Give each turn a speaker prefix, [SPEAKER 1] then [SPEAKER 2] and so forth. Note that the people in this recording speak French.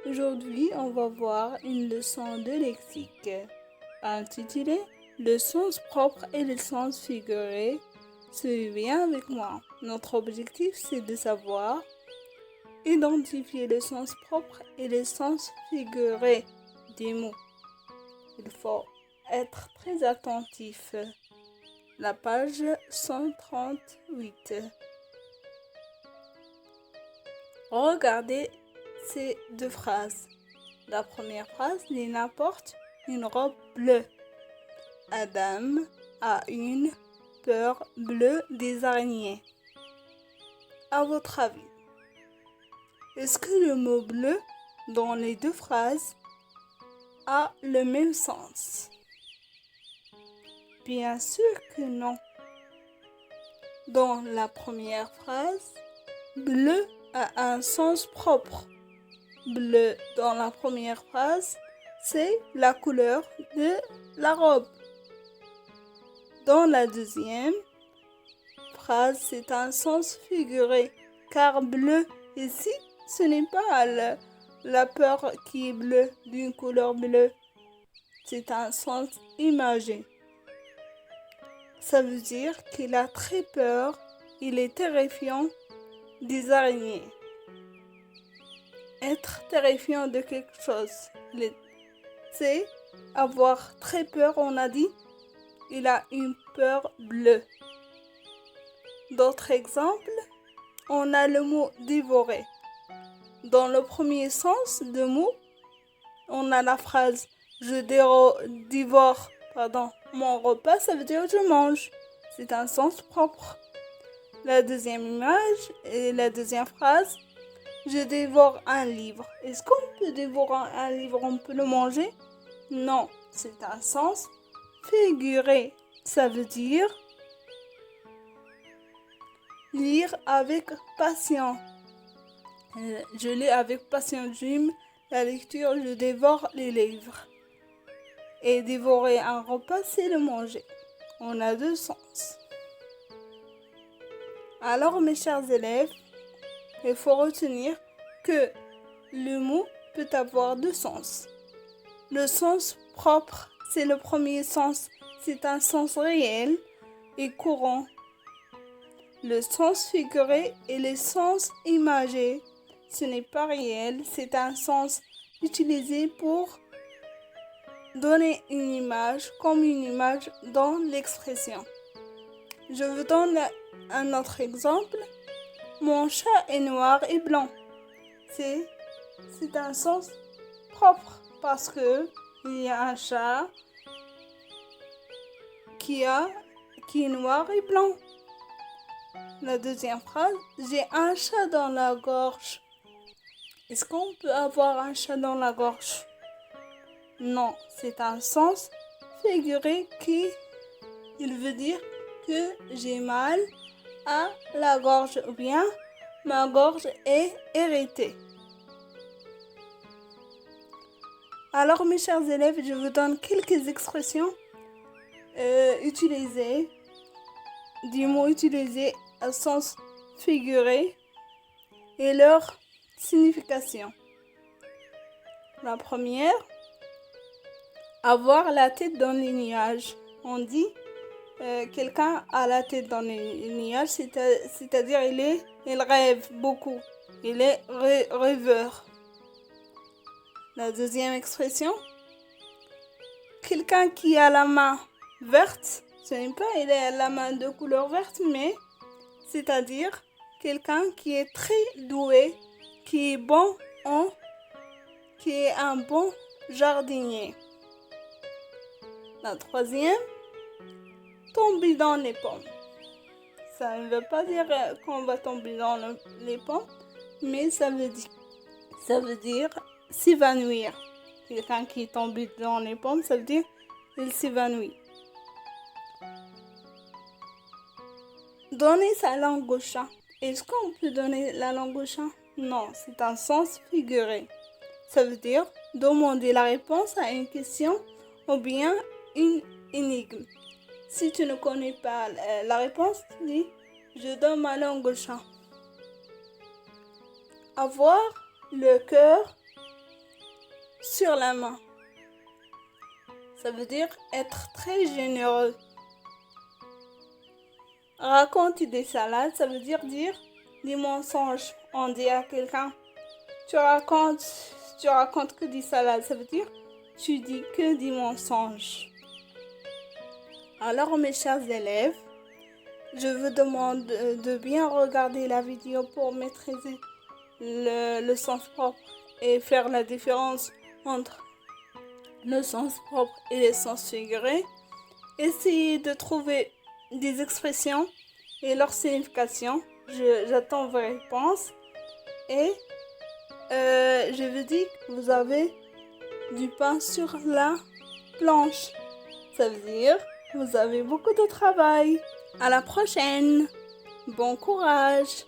[SPEAKER 1] Aujourd'hui, on va voir une leçon de lexique intitulée Le sens propre et le sens figuré. Suivez bien avec moi. Notre objectif, c'est de savoir identifier le sens propre et le sens figuré des mots. Il faut être très attentif. La page 138. Regardez ces deux phrases. La première phrase, Lina porte une robe bleue. Adam a une peur bleue des araignées. À votre avis, est-ce que le mot bleu dans les deux phrases a le même sens? Bien sûr que non. Dans la première phrase, bleu a un sens propre. Bleu dans la première phrase, c'est la couleur de la robe. Dans la deuxième phrase, c'est un sens figuré, car bleu ici, ce n'est pas la peur qui est bleue, d'une couleur bleue. C'est un sens imagé. Ça veut dire qu'il a très peur, il est terrifiant des araignées. Être terrifiant de quelque chose, c'est avoir très peur, on a dit, il a une peur bleue. D'autres exemples, on a le mot dévorer. Dans le premier sens de mot, on a la phrase je dévore mon repas, ça veut dire je mange. C'est un sens propre. La deuxième image et la deuxième phrase, je dévore un livre. Est-ce qu'on peut dévorer un livre, on peut le manger? Non, c'est un sens figuré. Ça veut dire lire avec passion. Je lis avec passion, j'aime la lecture, je dévore les livres. Et dévorer un repas, c'est le manger. On a deux sens. Alors, mes chers élèves, il faut retenir que le mot peut avoir deux sens. Le sens propre, c'est le premier sens, c'est un sens réel et courant. Le sens figuré et le sens imagé, ce n'est pas réel, c'est un sens utilisé pour donner une image comme une image dans l'expression. Je vous donne un autre exemple. Mon chat est noir et blanc. C'est un sens propre parce que il y a un chat qui est noir et blanc. La deuxième phrase, j'ai un chat dans la gorge. Est-ce qu'on peut avoir un chat dans la gorge? Non, c'est un sens figuré qui il veut dire que j'ai mal à la gorge ou bien ma gorge est irritée. Alors mes chers élèves, je vous donne quelques expressions utilisées, des mots utilisés à sens figuré et leur signification. La première, avoir la tête dans les nuages. On dit quelqu'un a la tête dans les nuages, c'est-à-dire il rêve beaucoup. Il est rêveur. La deuxième expression, quelqu'un qui a la main verte, ce n'est pas il a la main de couleur verte, mais c'est-à-dire quelqu'un qui est très doué, qui est un bon jardinier. La troisième, tomber dans les pommes. Ça ne veut pas dire qu'on va tomber dans les pommes, mais ça veut dire s'évanouir. Quelqu'un qui est tombé dans les pommes, ça veut dire il s'évanouit. Donner sa langue au chat. Est-ce qu'on peut donner la langue au chat? Non, c'est un sens figuré. Ça veut dire demander la réponse à une question ou bien une énigme. Si tu ne connais pas la réponse, dis je donne ma langue au chat. Avoir le cœur sur la main. Ça veut dire être très généreux. Raconter des salades, ça veut dire des mensonges. On dit à quelqu'un, tu racontes que des salades, ça veut dire tu dis que des mensonges. Alors mes chers élèves, je vous demande de bien regarder la vidéo pour maîtriser le sens propre et faire la différence entre le sens propre et le sens figuré. Essayez de trouver des expressions et leur signification. J'attends vos réponses. Et je vous dis que vous avez du pain sur la planche. Ça veut dire que vous avez beaucoup de travail. À la prochaine. Bon courage.